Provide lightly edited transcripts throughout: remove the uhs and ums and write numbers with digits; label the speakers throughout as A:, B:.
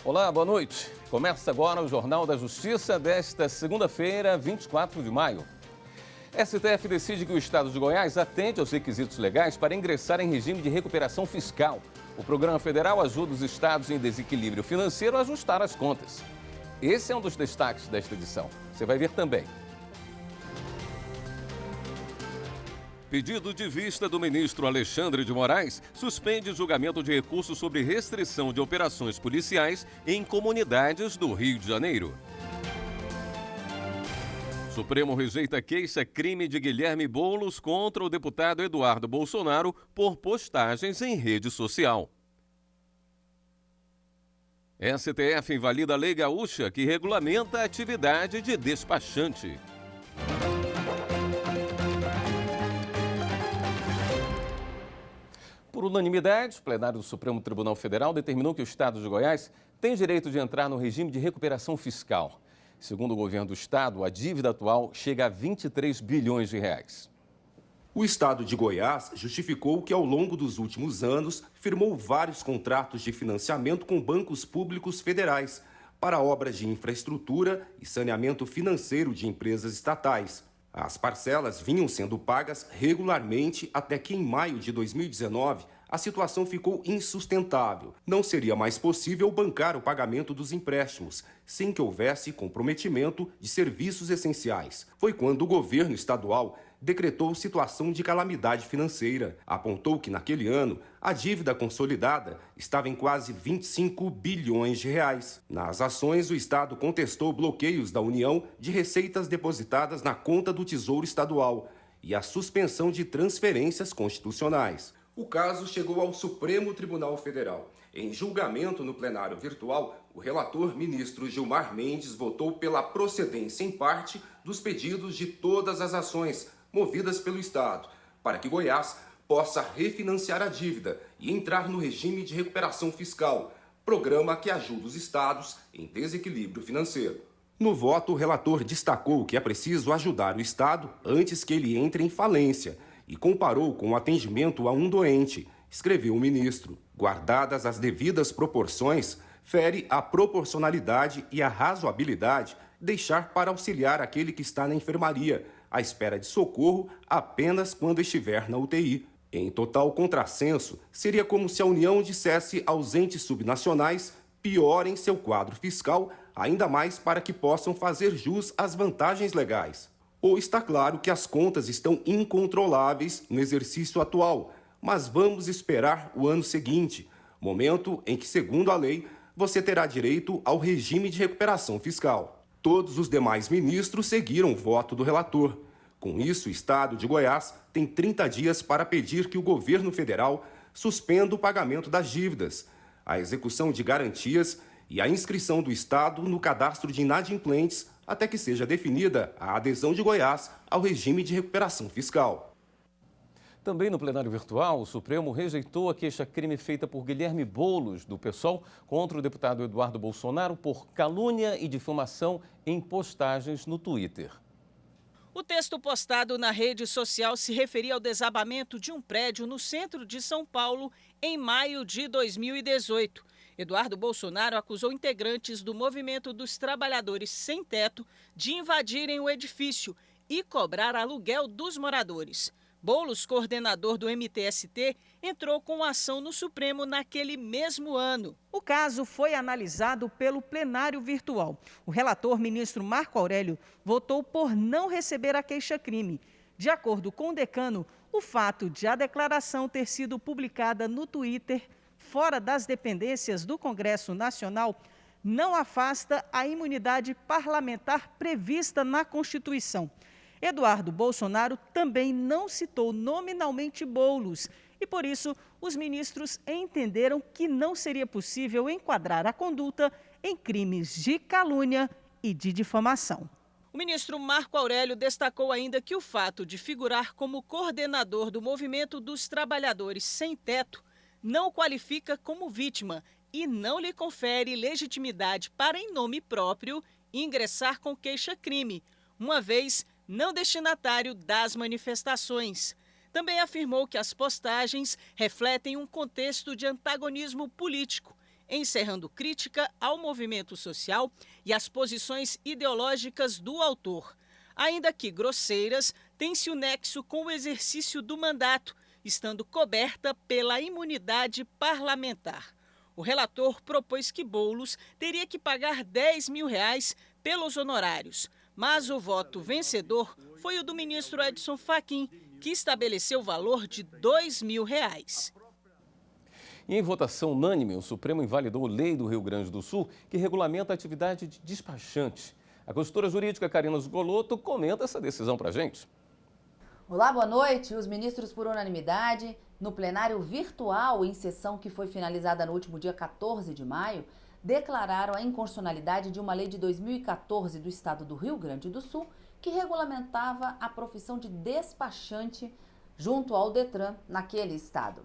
A: Olá, boa noite. Começa agora o Jornal da Justiça desta segunda-feira, 24 de maio. STF decide que o Estado de Goiás atende aos requisitos legais para ingressar em regime de recuperação fiscal. O programa federal ajuda os estados em desequilíbrio financeiro a ajustar as contas. Esse é um dos destaques desta edição. Você vai ver também. Pedido de vista do ministro Alexandre de Moraes suspende julgamento de recurso sobre restrição de operações policiais em comunidades do Rio de Janeiro. Supremo rejeita queixa-crime de Guilherme Boulos contra o deputado Eduardo Bolsonaro por postagens em rede social. STF invalida a lei gaúcha que regulamenta a atividade de despachante. Por unanimidade, o plenário do Supremo Tribunal Federal determinou que o Estado de Goiás tem direito de entrar no regime de recuperação fiscal. Segundo o governo do Estado, a dívida atual chega a 23 bilhões de reais.
B: O Estado de Goiás justificou que, ao longo dos últimos anos, firmou vários contratos de financiamento com bancos públicos federais para obras de infraestrutura e saneamento financeiro de empresas estatais. As parcelas vinham sendo pagas regularmente até que, em maio de 2019, a situação ficou insustentável. Não seria mais possível bancar o pagamento dos empréstimos, sem que houvesse comprometimento de serviços essenciais. Foi quando o governo estadual decretou situação de calamidade financeira. Apontou que, naquele ano, a dívida consolidada estava em quase 25 bilhões de reais. Nas ações, o Estado contestou bloqueios da União de receitas depositadas na conta do Tesouro Estadual e a suspensão de transferências constitucionais. O caso chegou ao Supremo Tribunal Federal. Em julgamento no plenário virtual, o relator ministro Gilmar Mendes votou pela procedência em parte dos pedidos de todas as ações movidas pelo Estado, para que Goiás possa refinanciar a dívida e entrar no regime de recuperação fiscal, programa que ajuda os estados em desequilíbrio financeiro. No voto, o relator destacou que é preciso ajudar o Estado antes que ele entre em falência e comparou com o atendimento a um doente, escreveu o ministro. Guardadas as devidas proporções, fere a proporcionalidade e a razoabilidade deixar para auxiliar aquele que está na enfermaria, à espera de socorro apenas quando estiver na UTI. Em total contrassenso, seria como se a União dissesse aos entes subnacionais piorem seu quadro fiscal, ainda mais para que possam fazer jus às vantagens legais. Ou está claro que as contas estão incontroláveis no exercício atual, mas vamos esperar o ano seguinte, momento em que, segundo a lei, você terá direito ao regime de recuperação fiscal. Todos os demais ministros seguiram o voto do relator. Com isso, o Estado de Goiás tem 30 dias para pedir que o governo federal suspenda o pagamento das dívidas, a execução de garantias e a inscrição do Estado no cadastro de inadimplentes até que seja definida a adesão de Goiás ao regime de recuperação fiscal.
A: Também no plenário virtual, o Supremo rejeitou a queixa-crime feita por Guilherme Boulos, do PSOL, contra o deputado Eduardo Bolsonaro por calúnia e difamação em postagens no Twitter.
C: O texto postado na rede social se referia ao desabamento de um prédio no centro de São Paulo em maio de 2018. Eduardo Bolsonaro acusou integrantes do Movimento dos Trabalhadores Sem Teto de invadirem o edifício e cobrar aluguel dos moradores. Boulos, coordenador do MTST, entrou com ação no Supremo naquele mesmo ano. O caso foi analisado pelo plenário virtual. O relator, ministro Marco Aurélio, votou por não receber a queixa-crime. De acordo com o decano, o fato de a declaração ter sido publicada no Twitter, fora das dependências do Congresso Nacional, não afasta a imunidade parlamentar prevista na Constituição. Eduardo Bolsonaro também não citou nominalmente Boulos e, por isso, os ministros entenderam que não seria possível enquadrar a conduta em crimes de calúnia e de difamação. O ministro Marco Aurélio destacou ainda que o fato de figurar como coordenador do Movimento dos Trabalhadores Sem Teto não o qualifica como vítima e não lhe confere legitimidade para, em nome próprio, ingressar com queixa-crime, uma vez não destinatário das manifestações. Também afirmou que as postagens refletem um contexto de antagonismo político, encerrando crítica ao movimento social e às posições ideológicas do autor. Ainda que grosseiras, tem-se o nexo com o exercício do mandato, estando coberta pela imunidade parlamentar. O relator propôs que Boulos teria que pagar R$10 mil pelos honorários, mas o voto vencedor foi o do ministro Edson Fachin, que estabeleceu o valor de R$2 mil.
A: E em votação unânime, o Supremo invalidou a lei do Rio Grande do Sul que regulamenta a atividade de despachante. A consultora jurídica Karina Zgolotto comenta essa decisão para a gente.
D: Olá, boa noite. Os ministros, por unanimidade, no plenário virtual em sessão que foi finalizada no último dia 14 de maio, declararam a inconstitucionalidade de uma lei de 2014 do estado do Rio Grande do Sul que regulamentava a profissão de despachante junto ao Detran naquele estado.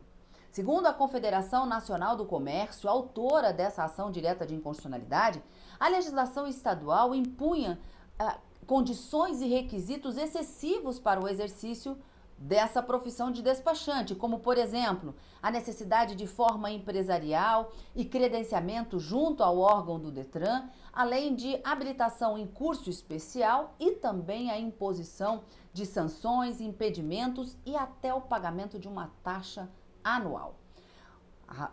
D: Segundo a Confederação Nacional do Comércio, autora dessa ação direta de inconstitucionalidade, a legislação estadual impunha condições e requisitos excessivos para o exercício dessa profissão de despachante, como, por exemplo, a necessidade de forma empresarial e credenciamento junto ao órgão do Detran, além de habilitação em curso especial e também a imposição de sanções, impedimentos e até o pagamento de uma taxa anual.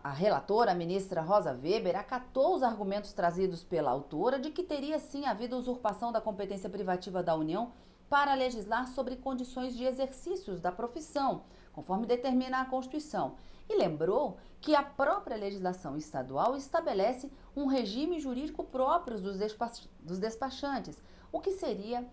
D: A relatora, a ministra Rosa Weber, acatou os argumentos trazidos pela autora de que teria sim havido usurpação da competência privativa da União para legislar sobre condições de exercícios da profissão, conforme determina a Constituição, e lembrou que a própria legislação estadual estabelece um regime jurídico próprio dos despachantes, o que seria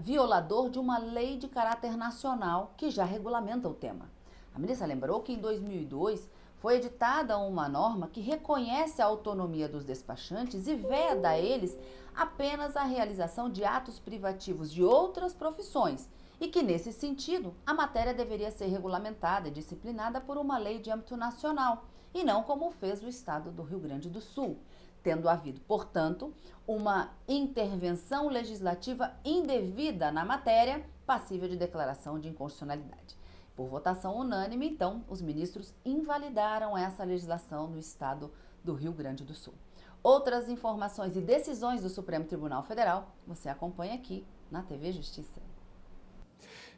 D: violador de uma lei de caráter nacional que já regulamenta o tema. A ministra lembrou que em 2002 foi editada uma norma que reconhece a autonomia dos despachantes e veda a eles apenas a realização de atos privativos de outras profissões e que, nesse sentido, a matéria deveria ser regulamentada e disciplinada por uma lei de âmbito nacional e não como fez o estado do Rio Grande do Sul, tendo havido, portanto, uma intervenção legislativa indevida na matéria, passível de declaração de inconstitucionalidade. Por votação unânime, então, os ministros invalidaram essa legislação no estado do Rio Grande do Sul. Outras informações e decisões do Supremo Tribunal Federal você acompanha aqui na TV Justiça.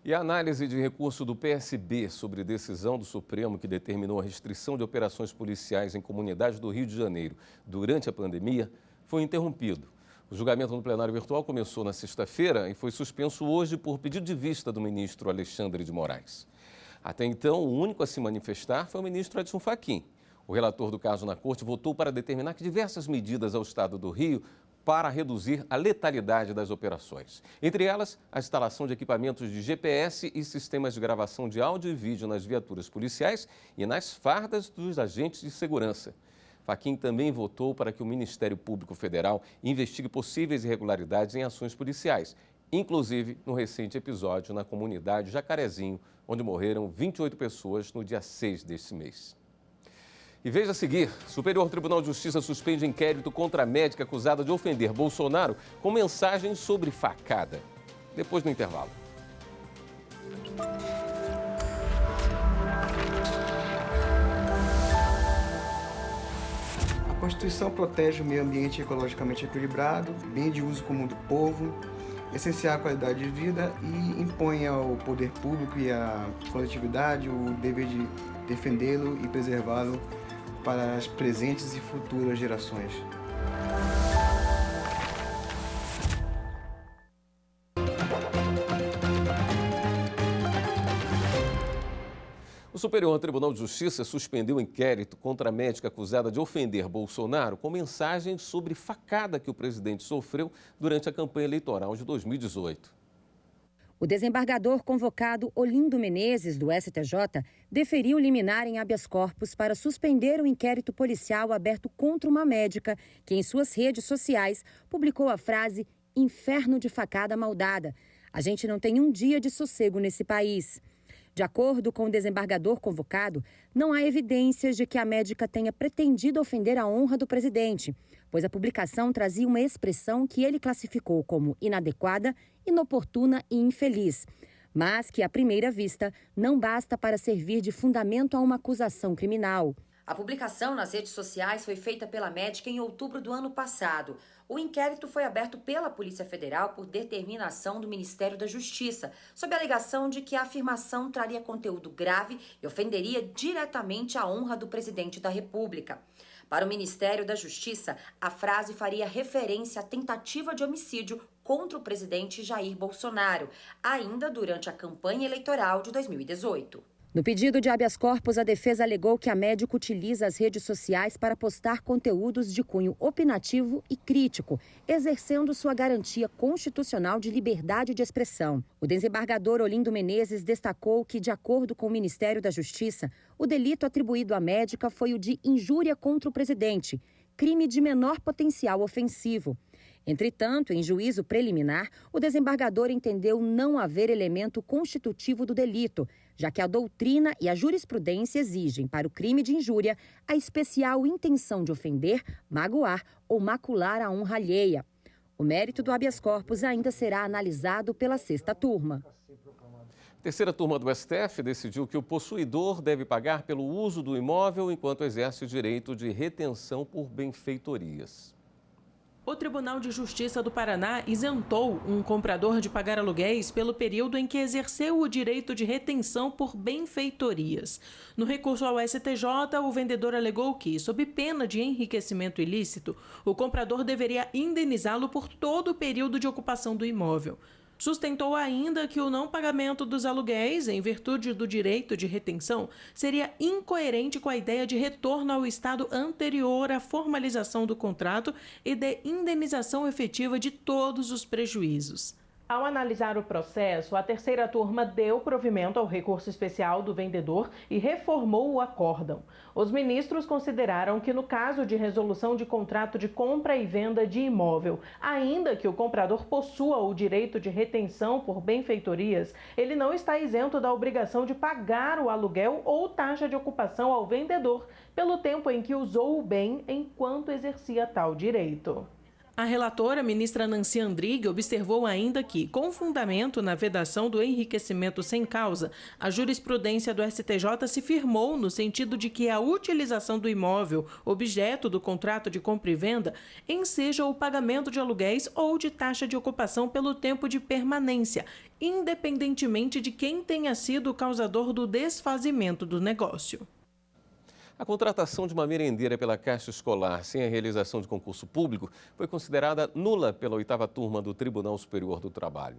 A: E a análise de recurso do PSB sobre decisão do Supremo que determinou a restrição de operações policiais em comunidades do Rio de Janeiro durante a pandemia foi interrompido. O julgamento no plenário virtual começou na sexta-feira e foi suspenso hoje por pedido de vista do ministro Alexandre de Moraes. Até então, o único a se manifestar foi o ministro Edson Fachin. O relator do caso na corte votou para determinar que diversas medidas ao estado do Rio para reduzir a letalidade das operações. Entre elas, a instalação de equipamentos de GPS e sistemas de gravação de áudio e vídeo nas viaturas policiais e nas fardas dos agentes de segurança. Fachin também votou para que o Ministério Público Federal investigue possíveis irregularidades em ações policiais, inclusive no recente episódio na comunidade Jacarezinho, onde morreram 28 pessoas no dia 6 deste mês. E veja a seguir, Superior Tribunal de Justiça suspende inquérito contra a médica acusada de ofender Bolsonaro com mensagens sobre facada. Depois do intervalo.
E: A Constituição protege o meio ambiente ecologicamente equilibrado, bem de uso comum do povo, essencial à qualidade de vida e impõe ao poder público e à coletividade o dever de defendê-lo e preservá-lo para as presentes e futuras gerações.
A: O Superior Tribunal de Justiça suspendeu o inquérito contra a médica acusada de ofender Bolsonaro com mensagens sobre facada que o presidente sofreu durante a campanha eleitoral de 2018.
F: O desembargador convocado Olindo Menezes, do STJ, deferiu liminar em habeas corpus para suspender o inquérito policial aberto contra uma médica que, em suas redes sociais, publicou a frase "inferno de facada maldada". A gente não tem um dia de sossego nesse país. De acordo com o desembargador convocado, não há evidências de que a médica tenha pretendido ofender a honra do presidente, pois a publicação trazia uma expressão que ele classificou como inadequada, inoportuna e infeliz, mas que, à primeira vista, não basta para servir de fundamento a uma acusação criminal. A publicação nas redes sociais foi feita pela médica em outubro do ano passado. O inquérito foi aberto pela Polícia Federal por determinação do Ministério da Justiça, sob a alegação de que a afirmação traria conteúdo grave e ofenderia diretamente a honra do presidente da República. Para o Ministério da Justiça, a frase faria referência à tentativa de homicídio contra o presidente Jair Bolsonaro, ainda durante a campanha eleitoral de 2018. No pedido de habeas corpus, a defesa alegou que a médica utiliza as redes sociais para postar conteúdos de cunho opinativo e crítico, exercendo sua garantia constitucional de liberdade de expressão. O desembargador Olindo Menezes destacou que, de acordo com o Ministério da Justiça, o delito atribuído à médica foi o de injúria contra o presidente, crime de menor potencial ofensivo. Entretanto, em juízo preliminar, o desembargador entendeu não haver elemento constitutivo do delito, já que a doutrina e a jurisprudência exigem, para o crime de injúria, a especial intenção de ofender, magoar ou macular a honra alheia. O mérito do habeas corpus ainda será analisado pela 6ª turma.
A: A 3ª turma do STF decidiu que o possuidor deve pagar pelo uso do imóvel enquanto exerce o direito de retenção por benfeitorias.
G: O Tribunal de Justiça do Paraná isentou um comprador de pagar aluguéis pelo período em que exerceu o direito de retenção por benfeitorias. No recurso ao STJ, o vendedor alegou que, sob pena de enriquecimento ilícito, o comprador deveria indenizá-lo por todo o período de ocupação do imóvel. Sustentou ainda que o não pagamento dos aluguéis, em virtude do direito de retenção, seria incoerente com a ideia de retorno ao estado anterior à formalização do contrato e de indenização efetiva de todos os prejuízos. Ao analisar o processo, a 3ª turma deu provimento ao recurso especial do vendedor e reformou o acórdão. Os ministros consideraram que, no caso de resolução de contrato de compra e venda de imóvel, ainda que o comprador possua o direito de retenção por benfeitorias, ele não está isento da obrigação de pagar o aluguel ou taxa de ocupação ao vendedor pelo tempo em que usou o bem enquanto exercia tal direito. A relatora, ministra Nancy Andrighi, observou ainda que, com fundamento na vedação do enriquecimento sem causa, a jurisprudência do STJ se firmou no sentido de que a utilização do imóvel, objeto do contrato de compra e venda, enseja o pagamento de aluguéis ou de taxa de ocupação pelo tempo de permanência, independentemente de quem tenha sido o causador do desfazimento do negócio.
A: A contratação de uma merendeira pela Caixa Escolar sem a realização de concurso público foi considerada nula pela 8ª turma do Tribunal Superior do Trabalho.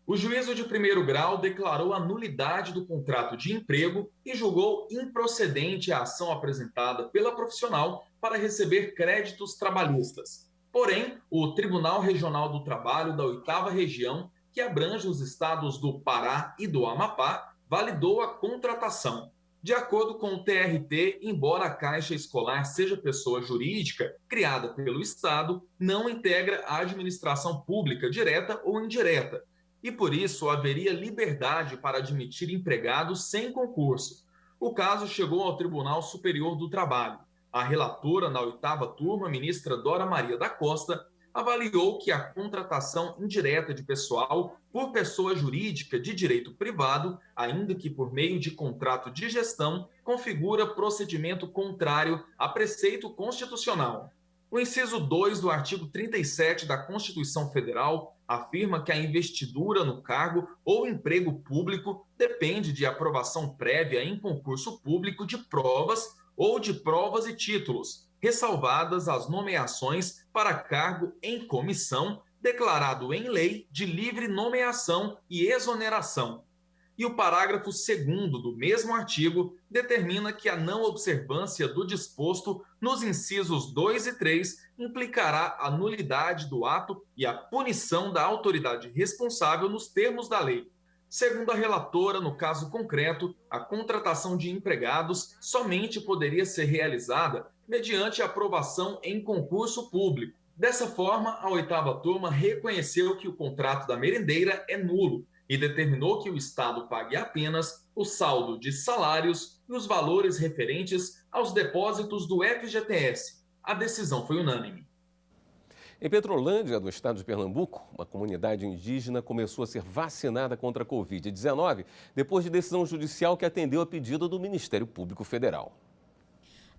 H: O juízo de primeiro grau declarou a nulidade do contrato de emprego e julgou improcedente a ação apresentada pela profissional para receber créditos trabalhistas. Porém, o Tribunal Regional do Trabalho da 8ª Região, que abrange os estados do Pará e do Amapá, validou a contratação. De acordo com o TRT, embora a Caixa Escolar seja pessoa jurídica criada pelo Estado, não integra a administração pública direta ou indireta, e por isso haveria liberdade para admitir empregados sem concurso. O caso chegou ao Tribunal Superior do Trabalho. A relatora na 8ª turma, ministra Dora Maria da Costa, avaliou que a contratação indireta de pessoal por pessoa jurídica de direito privado, ainda que por meio de contrato de gestão, configura procedimento contrário a preceito constitucional. O inciso 2 do artigo 37 da Constituição Federal afirma que a investidura no cargo ou emprego público depende de aprovação prévia em concurso público de provas ou de provas e títulos, ressalvadas as nomeações para cargo em comissão, declarado em lei de livre nomeação e exoneração. E o parágrafo 2º do mesmo artigo determina que a não observância do disposto nos incisos 2 e 3 implicará a nulidade do ato e a punição da autoridade responsável nos termos da lei. Segundo a relatora, no caso concreto, a contratação de empregados somente poderia ser realizada mediante aprovação em concurso público. Dessa forma, a 8ª turma reconheceu que o contrato da merendeira é nulo e determinou que o Estado pague apenas o saldo de salários e os valores referentes aos depósitos do FGTS. A decisão foi unânime.
A: Em Petrolândia, no estado de Pernambuco, uma comunidade indígena começou a ser vacinada contra a Covid-19 depois de decisão judicial que atendeu a pedido do Ministério Público Federal.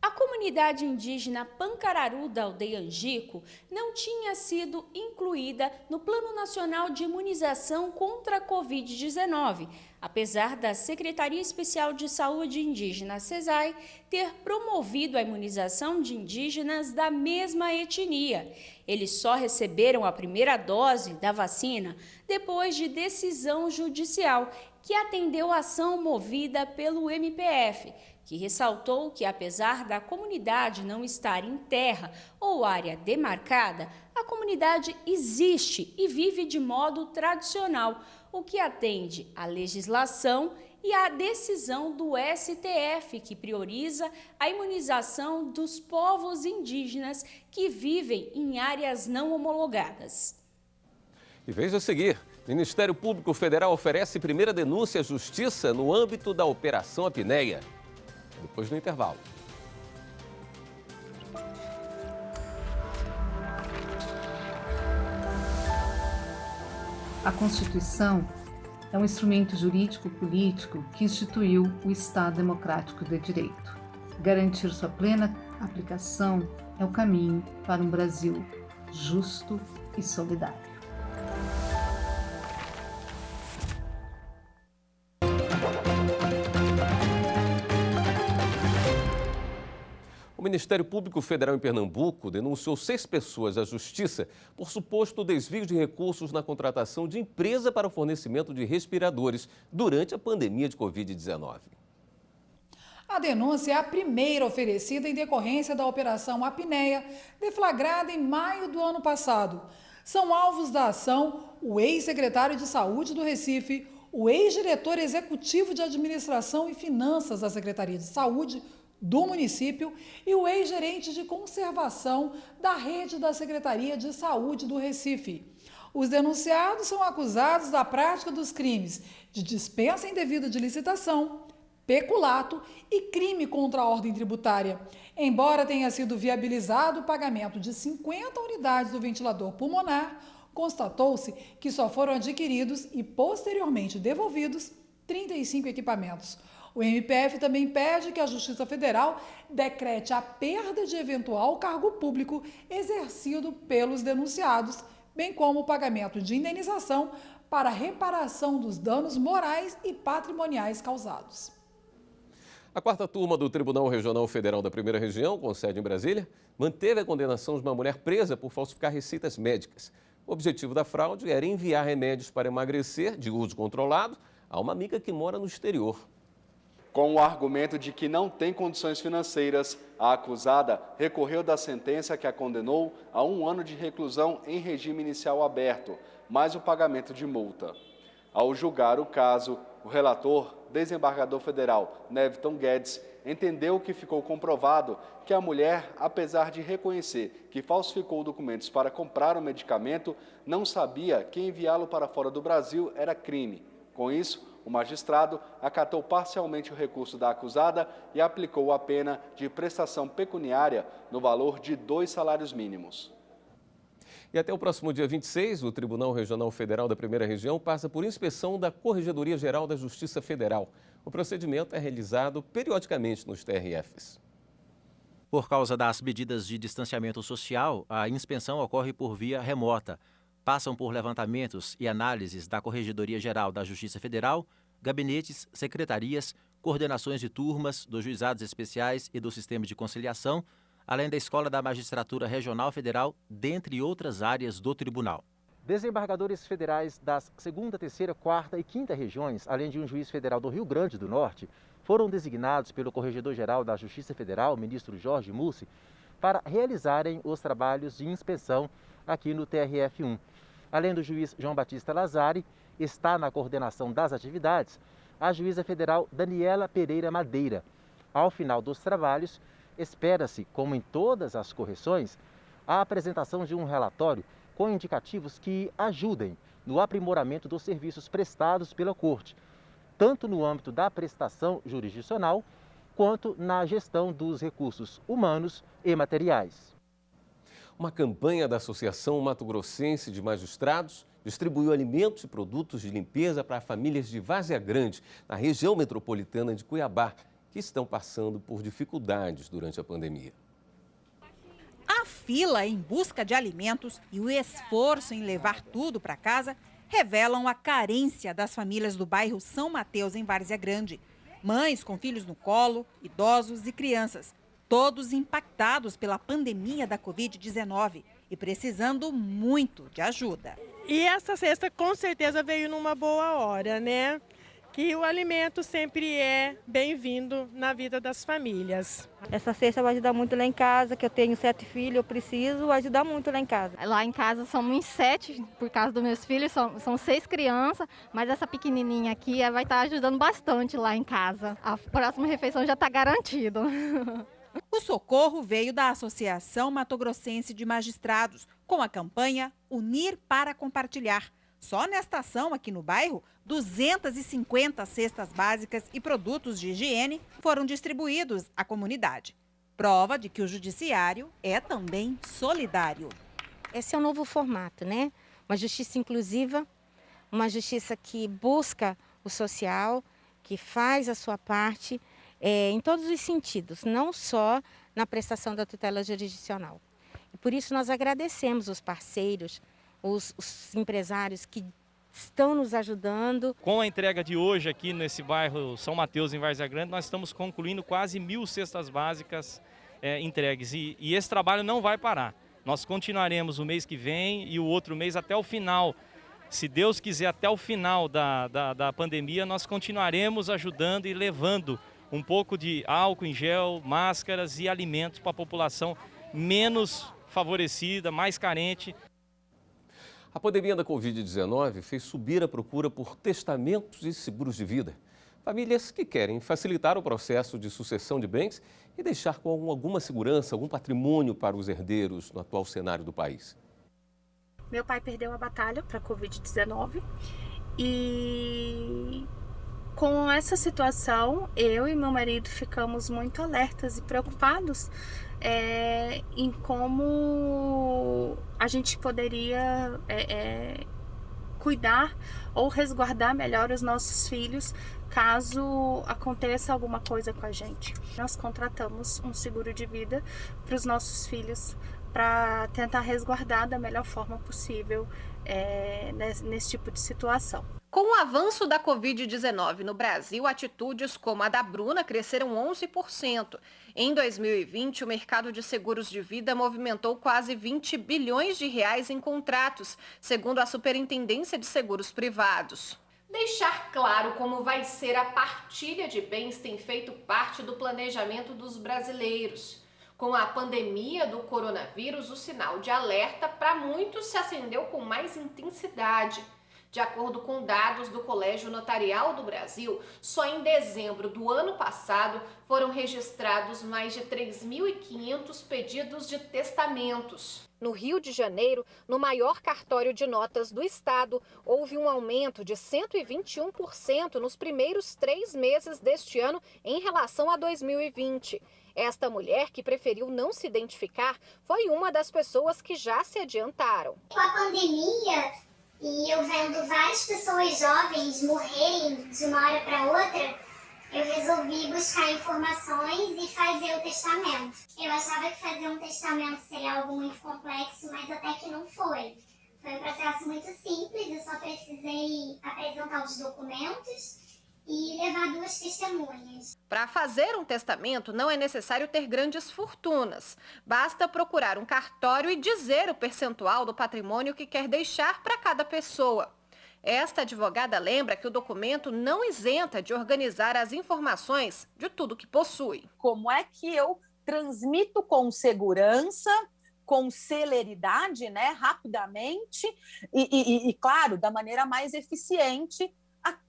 I: A comunidade indígena Pancararu da aldeia Angico não tinha sido incluída no Plano Nacional de Imunização contra a Covid-19, apesar da Secretaria Especial de Saúde Indígena, SESAI, ter promovido a imunização de indígenas da mesma etnia. Eles só receberam a primeira dose da vacina depois de decisão judicial, que atendeu a ação movida pelo MPF, que ressaltou que, apesar da comunidade não estar em terra ou área demarcada, a comunidade existe e vive de modo tradicional, o que atende à legislação e à decisão do STF, que prioriza a imunização dos povos indígenas que vivem em áreas não homologadas.
A: E veja a seguir, o Ministério Público Federal oferece primeira denúncia à Justiça no âmbito da Operação Apneia. Depois do intervalo.
J: A Constituição é um instrumento jurídico-político que instituiu o Estado Democrático de Direito. Garantir sua plena aplicação é o caminho para um Brasil justo e solidário.
A: O Ministério Público Federal em Pernambuco denunciou 6 pessoas à Justiça por suposto desvio de recursos na contratação de empresa para o fornecimento de respiradores durante a pandemia de Covid-19.
K: A denúncia é a primeira oferecida em decorrência da Operação Apneia, deflagrada em maio do ano passado. São alvos da ação o ex-secretário de Saúde do Recife, o ex-diretor executivo de Administração e Finanças da Secretaria de Saúde do município e o ex-gerente de conservação da rede da Secretaria de Saúde do Recife. Os denunciados são acusados da prática dos crimes de dispensa indevida de licitação, peculato e crime contra a ordem tributária. Embora tenha sido viabilizado o pagamento de 50 unidades do ventilador pulmonar, constatou-se que só foram adquiridos e posteriormente devolvidos 35 equipamentos. O MPF também pede que a Justiça Federal decrete a perda de eventual cargo público exercido pelos denunciados, bem como o pagamento de indenização para reparação dos danos morais e patrimoniais causados.
A: A 4ª turma do Tribunal Regional Federal da Primeira Região, com sede em Brasília, manteve a condenação de uma mulher presa por falsificar receitas médicas. O objetivo da fraude era enviar remédios para emagrecer, de uso controlado, a uma amiga que mora no exterior.
L: Com o argumento de que não tem condições financeiras, a acusada recorreu da sentença que a condenou a 1 ano de reclusão em regime inicial aberto, mais o pagamento de multa. Ao julgar o caso, o relator, desembargador federal Neviton Guedes, entendeu que ficou comprovado que a mulher, apesar de reconhecer que falsificou documentos para comprar o medicamento, não sabia que enviá-lo para fora do Brasil era crime. Com isso, o magistrado acatou parcialmente o recurso da acusada e aplicou a pena de prestação pecuniária no valor de 2 salários mínimos.
A: E até o próximo dia 26, o Tribunal Regional Federal da Primeira Região passa por inspeção da Corregedoria Geral da Justiça Federal. O procedimento é realizado periodicamente nos TRFs.
M: Por causa das medidas de distanciamento social, a inspeção ocorre por via remota. Passam por levantamentos e análises da Corregedoria Geral da Justiça Federal, gabinetes, secretarias, coordenações de turmas, dos juizados especiais e do sistema de conciliação, além da Escola da Magistratura Regional Federal, dentre outras áreas do tribunal. Desembargadores federais das 2ª, 3ª, 4ª e 5ª regiões, além de um juiz federal do Rio Grande do Norte, foram designados pelo Corregedor-Geral da Justiça Federal, ministro Jorge Mussi, para realizarem os trabalhos de inspeção aqui no TRF1. Além do juiz João Batista Lazari, está na coordenação das atividades a juíza federal Daniela Pereira Madeira. Ao final dos trabalhos, espera-se, como em todas as correções, a apresentação de um relatório com indicativos que ajudem no aprimoramento dos serviços prestados pela Corte, tanto no âmbito da prestação jurisdicional, quanto na gestão dos recursos humanos e materiais.
A: Uma campanha da Associação Mato Grossense de Magistrados distribuiu alimentos e produtos de limpeza para famílias de Várzea Grande, na região metropolitana de Cuiabá, que estão passando por dificuldades durante a pandemia.
N: A fila em busca de alimentos e o esforço em levar tudo para casa revelam a carência das famílias do bairro São Mateus, em Várzea Grande. Mães com filhos no colo, idosos e crianças, todos impactados pela pandemia da Covid-19 e precisando muito de ajuda.
O: E essa cesta com certeza veio numa boa hora, né? Que o alimento sempre é bem-vindo na vida das famílias.
P: Essa cesta vai ajudar muito lá em casa, que eu tenho 7 filhos, eu preciso ajudar muito lá em casa.
Q: Lá em casa somos 7, por causa dos meus filhos, são 6 crianças, mas essa pequenininha aqui vai estar ajudando bastante lá em casa. A próxima refeição já está garantida.
N: O socorro veio da Associação Mato Grossense de Magistrados, com a campanha Unir para Compartilhar. Só nesta ação aqui no bairro, 250 cestas básicas e produtos de higiene foram distribuídos à comunidade. Prova de que o judiciário é também solidário.
R: Esse é um novo formato, né? Uma justiça inclusiva, uma justiça que busca o social, que faz a sua parte em todos os sentidos, não só na prestação da tutela jurisdicional. E por isso nós agradecemos os parceiros, os empresários que estão nos ajudando.
S: Com a entrega de hoje aqui nesse bairro São Mateus, em Várzea Grande, nós estamos concluindo quase 1.000 cestas básicas entregues. E esse trabalho não vai parar. Nós continuaremos o mês que vem e o outro mês até o final. Se Deus quiser, até o final da pandemia, nós continuaremos ajudando e levando um pouco de álcool em gel, máscaras e alimentos para a população menos favorecida, mais carente.
A: A pandemia da Covid-19 fez subir a procura por testamentos e seguros de vida. Famílias que querem facilitar o processo de sucessão de bens e deixar com alguma segurança, algum patrimônio para os herdeiros no atual cenário do país.
T: Meu pai perdeu a batalha para a Covid-19 e com essa situação eu e meu marido ficamos muito alertas e preocupados em como a gente poderia cuidar ou resguardar melhor os nossos filhos caso aconteça alguma coisa com a gente. Nós contratamos um seguro de vida para os nossos filhos para tentar resguardar da melhor forma possível nesse tipo de situação.
U: Com o avanço da Covid-19 no Brasil, atitudes como a da Bruna cresceram 11%. Em 2020, o mercado de seguros de vida movimentou quase 20 bilhões de reais em contratos, segundo a Superintendência de Seguros Privados.
V: Deixar claro como vai ser a partilha de bens tem feito parte do planejamento dos brasileiros. Com a pandemia do coronavírus, o sinal de alerta para muitos se acendeu com mais intensidade. De acordo com dados do Colégio Notarial do Brasil, só em dezembro do ano passado foram registrados mais de 3.500 pedidos de testamentos.
W: No Rio de Janeiro, no maior cartório de notas do estado, houve um aumento de 121% nos primeiros 3 meses deste ano em relação a 2020. Esta mulher, que preferiu não se identificar, foi uma das pessoas que já se adiantaram.
X: Com a pandemia, e eu vendo várias pessoas jovens morrerem de uma hora para outra, eu resolvi buscar informações e fazer o testamento. Eu achava que fazer um testamento seria algo muito complexo, mas até que não foi. Foi um processo muito simples, eu só precisei apresentar os documentos e levar 2 testemunhas.
U: Para fazer um testamento não é necessário ter grandes fortunas. Basta procurar um cartório e dizer o percentual do patrimônio que quer deixar para cada pessoa. Esta advogada lembra que o documento não isenta de organizar as informações de tudo que possui.
Y: Como é que eu transmito com segurança, com celeridade, né, rapidamente e, claro, da maneira mais eficiente,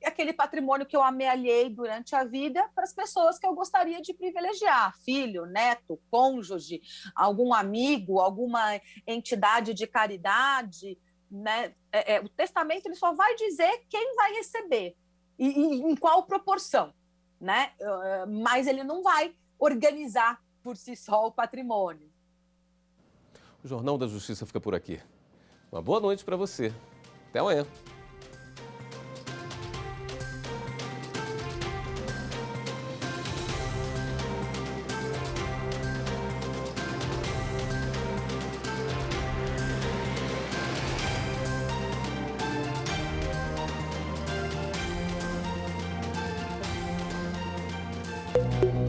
Y: aquele patrimônio que eu amealhei durante a vida para as pessoas que eu gostaria de privilegiar, filho, neto, cônjuge, algum amigo, alguma entidade de caridade, né? O testamento ele só vai dizer quem vai receber e em qual proporção, né? Mas ele não vai organizar por si só o patrimônio.
A: O Jornal da Justiça fica por aqui. Uma boa noite para você. Até amanhã. Tchau.